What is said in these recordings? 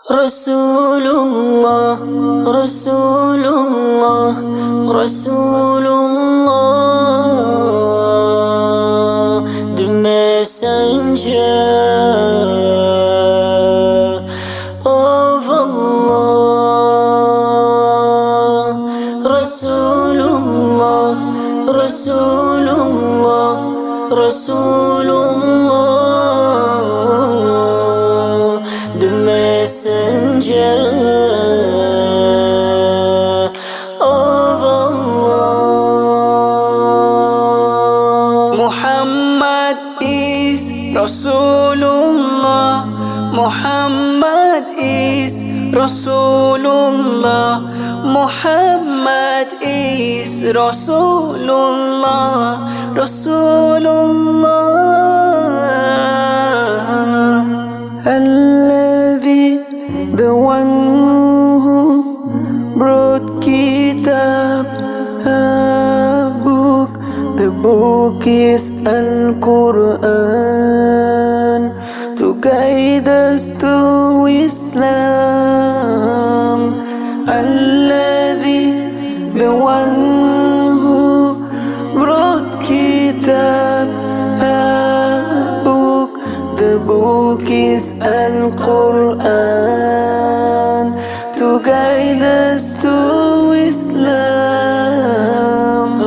Rasulullah, Rasulullah, Rasulullah, the messenger of Allah. Rasulullah, Rasulullah, Rasulullah, the messenger of Allah. Muhammad is Rasulullah. Muhammad is Rasulullah. Muhammad is Rasulullah. Rasulullah. Alladhi, the one who brought kitab, a book. The book is Al-Quran, to guide us to Islam. Alladhi, the one who brought kitab, a book. The book is Al-Quran, to guide us to Islam.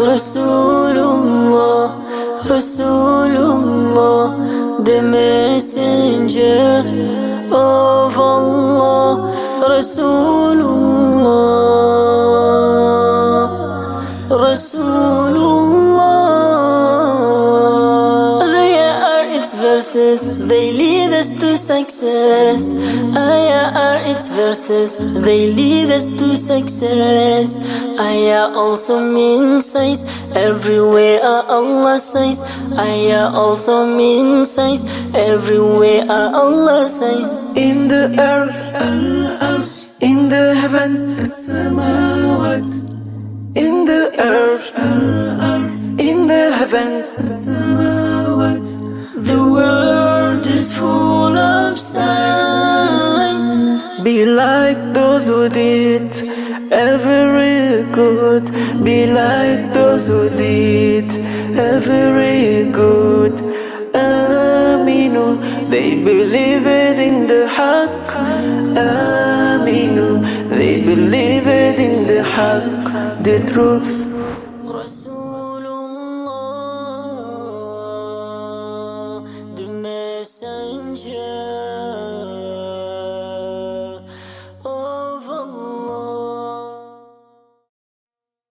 Rasulullah, Rasulullah, the messenger of Allah. Rasulullah, Rasulullah. Ayah are its verses, they lead us to success. Ayah are its verses, they lead us to success. Ayah also means size, everywhere Allah says. Ayah also means size, everywhere Allah says. In the earth, in the heavens, in the earth, in the heavens, The world is full of signs. be like those who did every good. Be like those who did every good. Aminu, they believed in the Haqq. Aminu, they believed in the Haqq, the truth. Rasulullah, the messenger